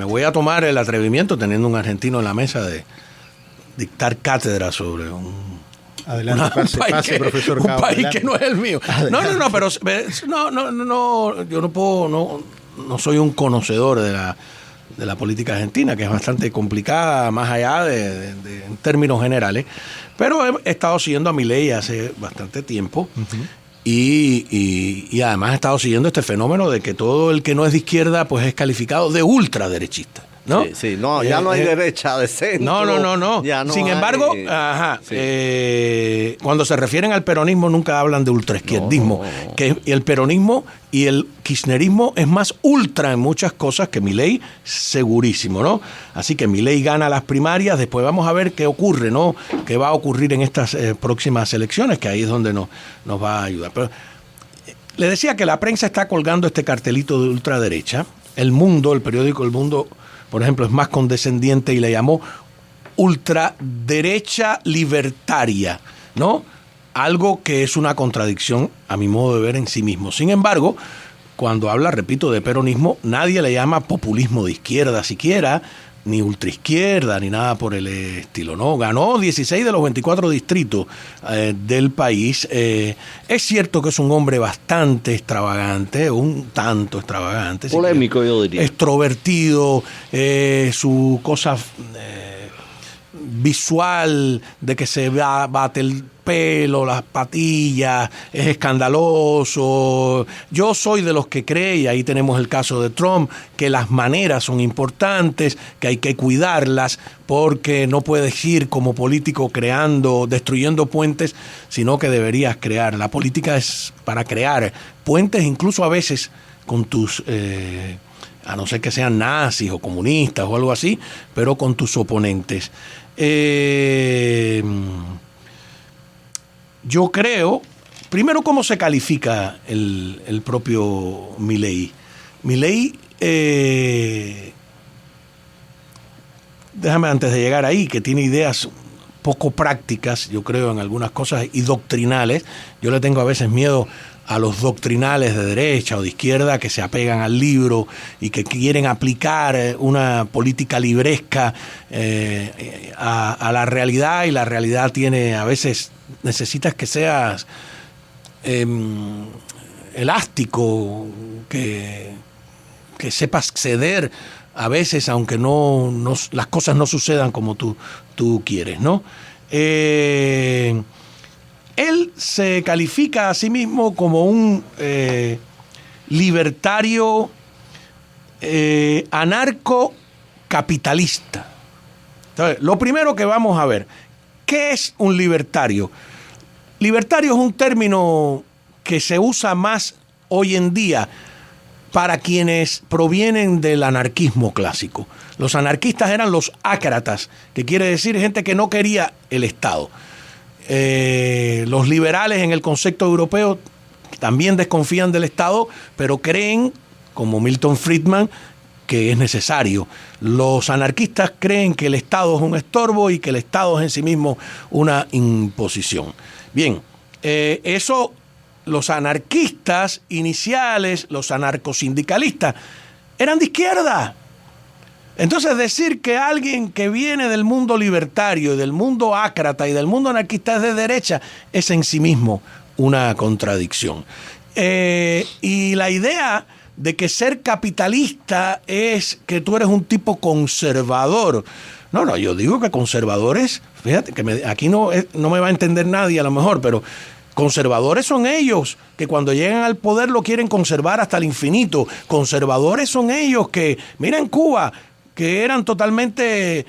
me voy a tomar el atrevimiento, teniendo un argentino en la mesa, de dictar cátedra sobre Adelante, pase, profesor un Cao, país adelante. que no es el mío. No, pero yo no puedo, no soy un conocedor de la política argentina, que es bastante complicada, más allá de en términos generales, pero he estado siguiendo a Milei hace bastante tiempo. Y además he estado siguiendo este fenómeno de que todo el que no es de izquierda pues es calificado de ultraderechista, ¿no? Sí, no, ya no hay derecha de centro. No. Ya no Sin embargo, cuando se refieren al peronismo nunca hablan de ultraizquierdismo, que el peronismo y el kirchnerismo es más ultra en muchas cosas que Milei, segurísimo, ¿no? Así que Milei gana las primarias, después vamos a ver qué ocurre, ¿no? Qué va a ocurrir en estas próximas elecciones, que ahí es donde nos va a ayudar. Pero le decía que la prensa está colgando este cartelito de ultraderecha. El periódico El Mundo, por ejemplo, es más condescendiente y le llamó ultraderecha libertaria, ¿no? Algo que es una contradicción a mi modo de ver en sí mismo. Sin embargo, cuando habla, repito, de peronismo, nadie le llama populismo de izquierda siquiera, ni ultraizquierda, ni nada por el estilo, ¿no? Ganó 16 de los 24 distritos del país. Es cierto que es un hombre bastante extravagante, un tanto extravagante. Polémico, si yo diría. Extrovertido, su cosa visual de que se bate el pelo, las patillas, es escandaloso. Yo soy de los que cree, y ahí tenemos el caso de Trump, que las maneras son importantes, que hay que cuidarlas, porque no puedes ir como político destruyendo puentes, sino que deberías crear. La política es para crear puentes, incluso a veces con tus... a no ser que sean nazis o comunistas o algo así, pero con tus oponentes. Yo creo, primero, cómo se califica el propio Milei. Milei, déjame antes de llegar ahí, que tiene ideas poco prácticas, yo creo, en algunas cosas, y doctrinales. Yo le tengo a veces miedo a los doctrinales de derecha o de izquierda que se apegan al libro y que quieren aplicar una política libresca a la realidad, y la realidad tiene, a veces necesitas que seas elástico, que sepas ceder a veces, aunque las cosas no sucedan como tú quieres, ¿no? Él se califica a sí mismo como un libertario anarcocapitalista. Entonces, lo primero que vamos a ver, ¿qué es un libertario? Libertario es un término que se usa más hoy en día para quienes provienen del anarquismo clásico. Los anarquistas eran los ácratas, que quiere decir gente que no quería el Estado. Los liberales en el concepto europeo también desconfían del Estado, pero creen, como Milton Friedman, que es necesario. Los anarquistas creen que el Estado es un estorbo y que el Estado es en sí mismo una imposición. Bien, eso, los anarquistas iniciales, los anarcosindicalistas, eran de izquierda. Entonces, decir que alguien que viene del mundo libertario, del mundo ácrata y del mundo anarquista es de derecha es en sí mismo una contradicción. Y la idea de que ser capitalista es que tú eres un tipo conservador. No, yo digo que conservadores, fíjate, que aquí no me va a entender nadie a lo mejor, pero conservadores son ellos que cuando llegan al poder lo quieren conservar hasta el infinito. Conservadores son ellos que, mira en Cuba, que eran totalmente...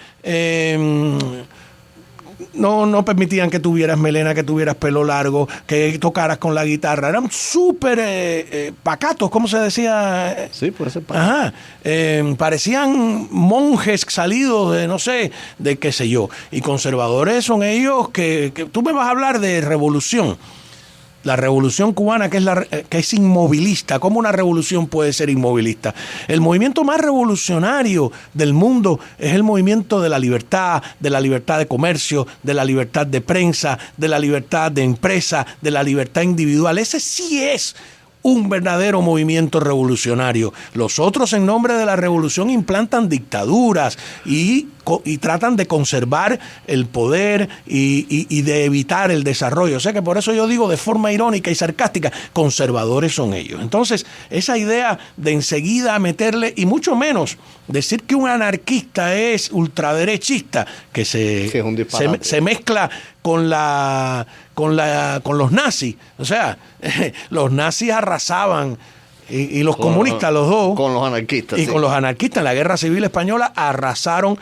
no permitían que tuvieras melena, que tuvieras pelo largo, que tocaras con la guitarra. Eran súper pacatos, ¿cómo se decía? Sí, puede ser pacato. Ajá. Parecían monjes salidos de, no sé, de qué sé yo. Y conservadores son ellos que tú me vas a hablar de revolución. La revolución cubana, que es inmovilista. ¿Cómo una revolución puede ser inmovilista? El movimiento más revolucionario del mundo es el movimiento de la libertad de comercio, de la libertad de prensa, de la libertad de empresa, de la libertad individual. Ese sí es un verdadero movimiento revolucionario. Los otros, en nombre de la revolución, implantan dictaduras y tratan de conservar el poder y de evitar el desarrollo. O sea que por eso yo digo de forma irónica y sarcástica, conservadores son ellos. Entonces, esa idea de enseguida meterle, y mucho menos decir que un anarquista es ultraderechista, que se mezcla con los nazis. O sea, los nazis arrasaban, y los comunistas, los dos. Con los anarquistas. Y con los anarquistas en la Guerra Civil Española arrasaron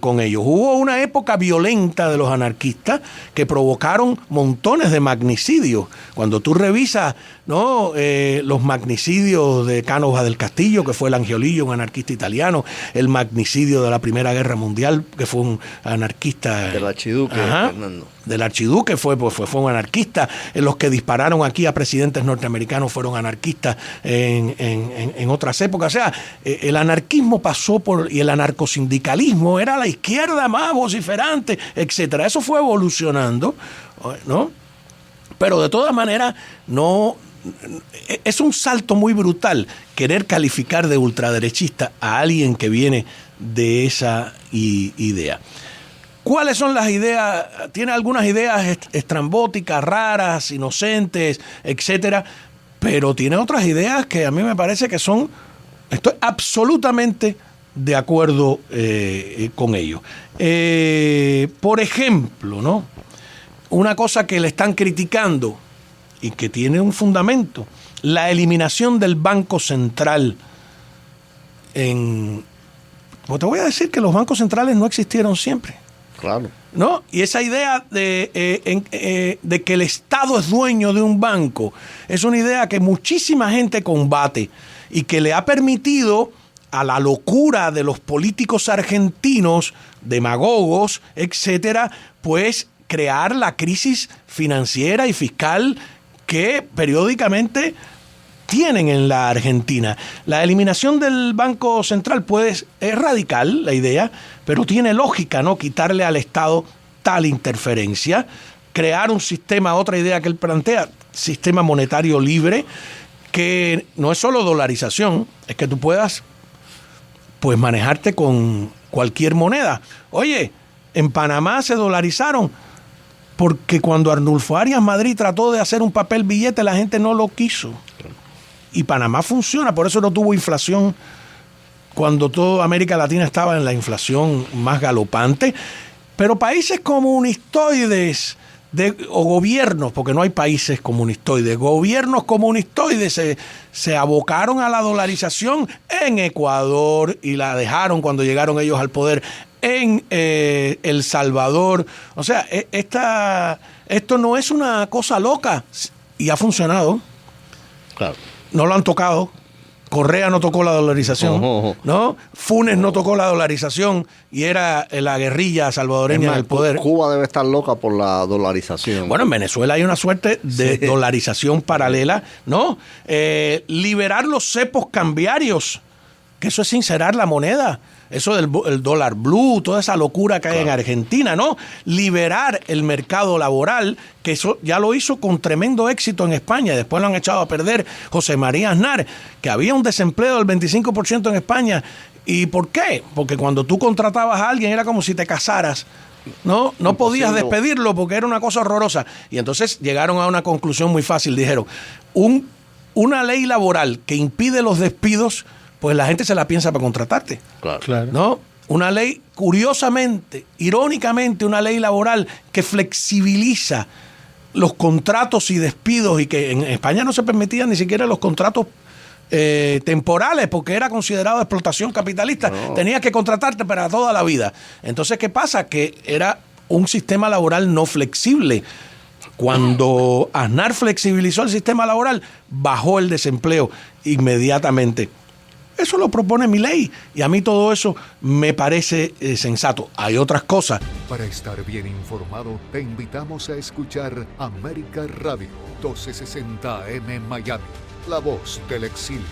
con ellos. Hubo una época violenta de los anarquistas que provocaron montones de magnicidios. Cuando tú revisas, ¿no?, los magnicidios de Cánovas del Castillo, que fue el Angiolillo, un anarquista italiano, el magnicidio de la Primera Guerra Mundial, que fue un anarquista. Del archiduque Fernando. Del archiduque fue un anarquista. Los que dispararon aquí a presidentes norteamericanos fueron anarquistas en otras épocas. O sea, el anarquismo pasó y el anarcosindicalismo era la izquierda más vociferante, etcétera. Eso fue evolucionando, ¿no? Pero de todas maneras, no es un salto muy brutal querer calificar de ultraderechista a alguien que viene de esa idea. ¿Cuáles son las ideas? Tiene algunas ideas estrambóticas, raras, inocentes, etcétera, pero tiene otras ideas que a mí me parece que estoy absolutamente de acuerdo con ello. Por ejemplo, ¿no?, una cosa que le están criticando y que tiene un fundamento, la eliminación del Banco Central. Pues te voy a decir que los bancos centrales no existieron siempre. Claro. ¿No? Y esa idea de que el Estado es dueño de un banco es una idea que muchísima gente combate y que le ha permitido a la locura de los políticos argentinos, demagogos, etcétera, pues crear la crisis financiera y fiscal que periódicamente tienen en la Argentina. La eliminación del Banco Central es radical, la idea, pero tiene lógica, ¿no?, quitarle al Estado tal interferencia, crear un sistema, otra idea que él plantea, sistema monetario libre, que no es solo dolarización, es que tú puedas pues manejarte con cualquier moneda. Oye, en Panamá se dolarizaron porque cuando Arnulfo Arias Madrid trató de hacer un papel billete, la gente no lo quiso. Y Panamá funciona, por eso no tuvo inflación cuando toda América Latina estaba en la inflación más galopante. Pero países comunistoides o gobiernos, porque no hay países comunistoides, gobiernos comunistoides se abocaron a la dolarización en Ecuador y la dejaron cuando llegaron ellos al poder en El Salvador. O sea, esto no es una cosa loca y ha funcionado. Claro. No lo han tocado. Correa no tocó la dolarización, ¿no? Funes no tocó la dolarización y era la guerrilla salvadoreña en el poder. Cuba debe estar loca por la dolarización. Bueno, en Venezuela hay una suerte de dolarización paralela, ¿no? Liberar los cepos cambiarios, que eso es sincerar la moneda. Eso del dólar blue, toda esa locura que hay en Argentina, ¿no? Liberar el mercado laboral, que eso ya lo hizo con tremendo éxito en España. Después lo han echado a perder José María Aznar, que había un desempleo del 25% en España. ¿Y por qué? Porque cuando tú contratabas a alguien era como si te casaras. No podías despedirlo porque era una cosa horrorosa. Y entonces llegaron a una conclusión muy fácil. Dijeron, una ley laboral que impide los despidos, pues la gente se la piensa para contratarte. Claro. ¿No? Una ley, curiosamente, irónicamente, una ley laboral que flexibiliza los contratos y despidos, y que en España no se permitían ni siquiera los contratos temporales, porque era considerado explotación capitalista. No. Tenías que contratarte para toda la vida. Entonces, ¿qué pasa? Que era un sistema laboral no flexible. Cuando Aznar flexibilizó el sistema laboral, bajó el desempleo inmediatamente. Eso lo propone Milei y a mí todo eso me parece sensato. Hay otras cosas. Para estar bien informado, te invitamos a escuchar América Radio 1260 AM Miami, la voz del exilio.